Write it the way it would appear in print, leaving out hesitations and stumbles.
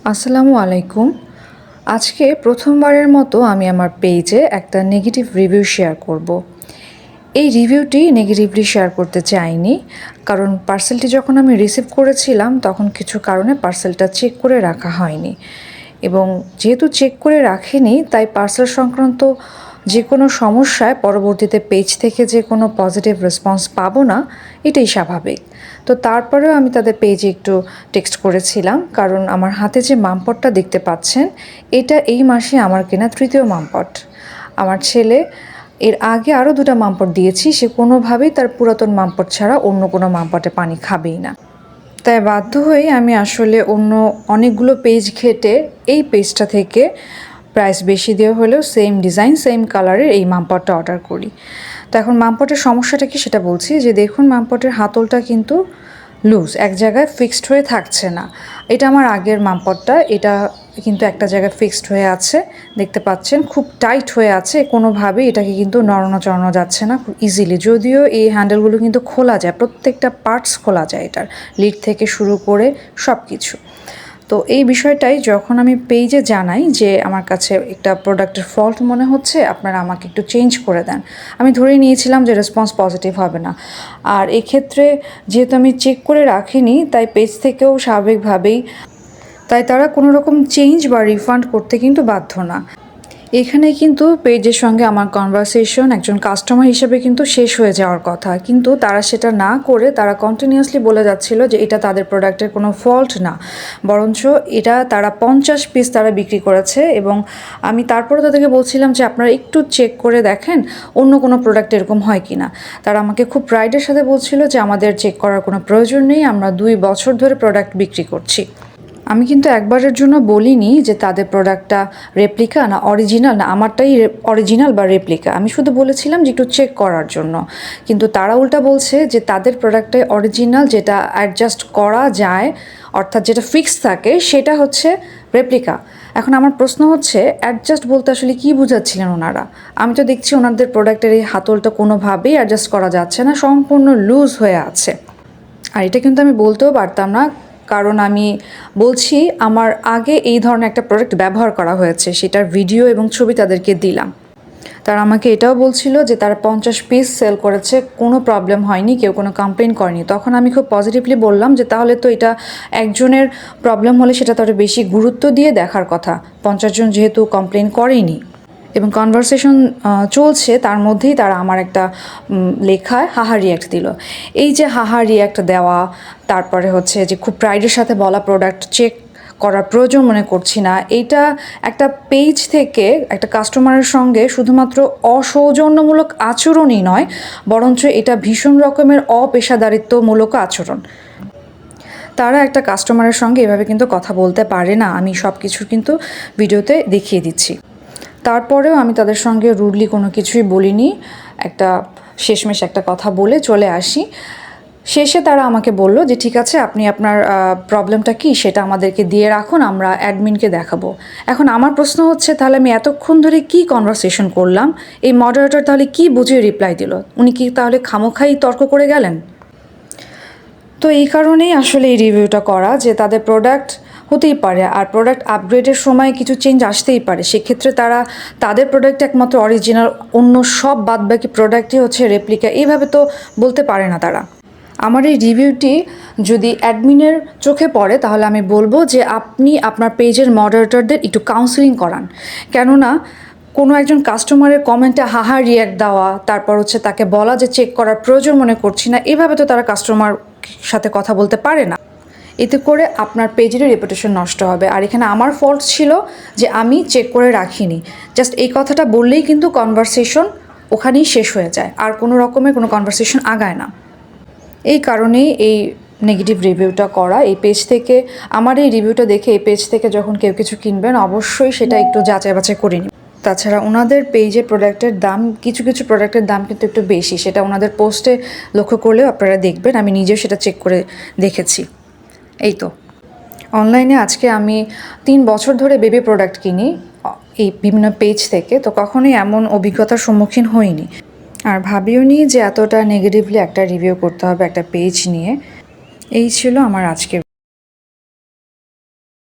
আসসালামু আলাইকুম। আজকে প্রথমবারের মতো আমি আমার পেজে একটা নেগেটিভ রিভিউ শেয়ার করব। এই রিভিউটি নেগেটিভলি শেয়ার করতে চাইনি, কারণ পার্সেলটি যখন আমি রিসিভ করেছিলাম তখন কিছু কারণে পার্সেলটা চেক করে রাখা হয়নি, এবং যেহেতু চেক করে রাখেনি তাই পার্সেল সংক্রান্ত যে কোনো সমস্যায় পরবর্তীতে পেজ থেকে যে কোনো পজিটিভ রেসপন্স পাবো না, এটাই স্বাভাবিক। তো তারপরেও আমি তাদের পেজে একটু টেক্সট করেছিলাম, কারণ আমার হাতে যে মামপটটা দেখতে পাচ্ছেন এটা এই মাসে আমার কেনা তৃতীয় মামপট। আমার ছেলে এর আগে আরও 2টা মামপট দিয়েছি, সে কোনোভাবেই তার পুরাতন মামপট ছাড়া অন্য কোনো মামপটে পানি খাবেই না। তাই বাধ্য হয়ে আমি আসলে অন্য অনেকগুলো পেজ ঘেটে এই পেজটা থেকে প্রাইস বেশি দেওয়া হলেও সেম ডিজাইন সেম কালারের এই মামপটটা অর্ডার করি। তো এখন মামপটের সমস্যাটা কি সেটা বলছি, যে দেখুন মামপটের হাতলটা কিন্তু লুজ, এক জায়গায় ফিক্সড হয়ে থাকছে না। এটা আমার আগের মামপটটা, এটা কিন্তু একটা জায়গায় ফিক্সড হয়ে আছে, দেখতে পাচ্ছেন খুব টাইট হয়ে আছে, কোনোভাবেই এটাকে কিন্তু নড়ানো চড়ানো যাচ্ছে না খুব ইজিলি। যদিও এই হ্যান্ডেলগুলো কিন্তু খোলা যায়, প্রত্যেকটা পার্টস খোলা যায়, এটার লিড থেকে শুরু করে সব কিছু। তো এই বিষয়টাই যখন আমি পেজে জানাই যে আমার কাছে একটা প্রোডাক্টের ফল্ট মনে হচ্ছে, আপনারা আমাকে একটু চেঞ্জ করে দেন, আমি ধরে নিয়েছিলাম যে রেসপন্স পজিটিভ হবে না। আর এক্ষেত্রে যেহেতু আমি চেক করে রাখিনি তাই পেজ থেকেও স্বাভাবিকভাবেই তাই তারা কোনো রকম চেঞ্জ বা রিফান্ড করতে কিন্তু বাধ্য না। এখানে কিন্তু পেজের সঙ্গে আমার কনভারসেশন একজন কাস্টমার হিসেবে কিন্তু শেষ হয়ে যাওয়ার কথা, কিন্তু তারা সেটা না করে তারা কন্টিনিউয়াসলি বলে যাচ্ছিল যে এটা তাদের প্রোডাক্টের কোনো ফল্ট না, বরঞ্চ এটা তারা 50 পিস তারা বিক্রি করেছে। এবং আমি তারপরে তাদেরকে বলছিলাম যে আপনারা একটু চেক করে দেখেন অন্য কোনো প্রোডাক্ট এরকম হয় কি না। তারা আমাকে খুব প্রাইডের সাথে বলছিল যে আমাদের চেক করার কোনো প্রয়োজন নেই, আমরা 2 বছর ধরে প্রোডাক্ট বিক্রি করছি। আমি কিন্তু একবারের জন্য বলিনি যে তাদের প্রোডাক্টটা রেপ্লিকা না অরিজিনাল, না আমারটাই অরিজিনাল বা রেপ্লিকা, আমি শুধু বলেছিলাম যে একটু চেক করার জন্য। কিন্তু তারা উল্টা বলছে যে তাদের প্রোডাক্টটাই অরিজিনাল, যেটা অ্যাডজাস্ট করা যায়, অর্থাৎ যেটা ফিক্স থাকে সেটা হচ্ছে রেপ্লিকা। এখন আমার প্রশ্ন হচ্ছে অ্যাডজাস্ট বলতে আসলে কী বোঝাচ্ছিলেন ওনারা? আমি তো দেখছি ওনাদের প্রোডাক্টের এই হাতলটা কোনোভাবেই অ্যাডজাস্ট করা যাচ্ছে না, সম্পূর্ণ লুজ হয়ে আছে। আর এটা কিন্তু আমি বলতেও পারতাম না, কারণ আমি বলছি আমার আগে এই ধরনের একটা প্রোডাক্ট ব্যবহার করা হয়েছে, সেটার ভিডিও এবং ছবি তাদেরকে দিলাম। তারা আমাকে এটাও বলছিল যে তারা 50 পিস সেল করেছে, কোনো প্রবলেম হয়নি, কেউ কোনো কমপ্লেন করেনি। তখন আমি খুব পজিটিভলি বললাম যে তাহলে তো এটা একজনের প্রবলেম হলে সেটা তো বেশি গুরুত্ব দিয়ে দেখার কথা, 50 জন যেহেতু কমপ্লেন করেনি। এবং কনভারসেশন চলছে তার মধ্যেই তারা আমার একটা লেখায় হাহা রিয়্যাক্ট দিল। এই যে হাহা রিয়্যাক্ট দেওয়া, তারপরে হচ্ছে যে খুব প্রাইডের সাথে বলা প্রোডাক্ট চেক করার প্রয়োজন মনে করছি না, এইটা একটা পেজ থেকে একটা কাস্টমারের সঙ্গে শুধুমাত্র অসৌজন্যমূলক আচরণই নয়, বরঞ্চ এটা ভীষণ রকমের অপেশাদারিত্বমূলক আচরণ। তারা একটা কাস্টমারের সঙ্গে এভাবে কিন্তু কথা বলতে পারে না, আমি সব কিছু কিন্তু ভিডিওতে দেখিয়ে দিচ্ছি। তারপরেও আমি তাদের সঙ্গে রুডলি কোনো কিছুই বলিনি, একটা শেষমেশ একটা কথা বলে চলে আসি। শেষে তারা আমাকে বলল যে ঠিক আছে, আপনি আপনার প্রবলেমটা কি সেটা আমাদেরকে দিয়ে রাখুন, আমরা অ্যাডমিনকে দেখাবো। এখন আমার প্রশ্ন হচ্ছে তাহলে আমি এতক্ষণ ধরে কি কনভারসেশন করলাম, এই মডারেটর তাহলে কি বুঝিয়ে রিপ্লাই দিল? উনি কি তাহলে খামোখাই তর্ক করে গেলেন? তো এই কারণেই আসলে এই রিভিউটা করা, যে তাদের প্রোডাক্ট হতেই পারে আর প্রোডাক্ট আপগ্রেডের সময় কিছু চেঞ্জ আসতেই পারে, সেক্ষেত্রে তারা তাদের প্রোডাক্ট একমাত্র অরিজিনাল, অন্য সব বাদবাকি প্রোডাক্টই হচ্ছে রেপ্লিকা, এইভাবে তো বলতে পারে না তারা। আমার এই রিভিউটি যদি অ্যাডমিনের চোখে পড়ে তাহলে আমি বলবো যে আপনি আপনার পেজের মডারেটরদের একটু কাউন্সিলিং করান। কেননা কোনো একজন কাস্টমারের কমেন্টে হাহা রিয়্যাক্ট দেওয়া, তারপর হচ্ছে তাকে বলা যে চেক করার প্রয়োজন মনে করছি না, এভাবে তো তারা কাস্টমার সাথে কথা বলতে পারে না। এতে করে আপনার পেজেরই রেপুটেশন নষ্ট হবে। আর এখানে আমার ফল্ট ছিল যে আমি চেক করে রাখিনি, জাস্ট এই কথাটা বললেই কিন্তু কনভারসেশন ওখানেই শেষ হয়ে যায়, আর কোনো রকমের কোনো কনভারসেশন আগায় না। এই কারণেই এই নেগেটিভ রিভিউটা করা। এই পেজ থেকে আমার এই রিভিউটা দেখে এই পেজ থেকে যখন কেউ কিছু কিনবেন অবশ্যই সেটা একটু যাচাই বাছাই করে নিন। তাছাড়া ওনাদের পেজে প্রোডাক্টের দাম, কিছু কিছু প্রোডাক্টের দাম কিন্তু একটু বেশি, সেটা ওনাদের পোস্টে লক্ষ্য করলেও আপনারা দেখবেন, আমি নিজেও সেটা চেক করে দেখেছি। এই তো অনলাইনে আজকে আমি 3 বছর ধরে বেবি প্রোডাক্ট কিনি এই বিভিন্ন পেজ থেকে, তো কখনোই এমন অভিজ্ঞতার সম্মুখীন হইনি, আর ভাবিও নি যে এতটা নেগেটিভলি একটা রিভিউ করতে হবে একটা পেজ নিয়ে। এই ছিল আমার আজকের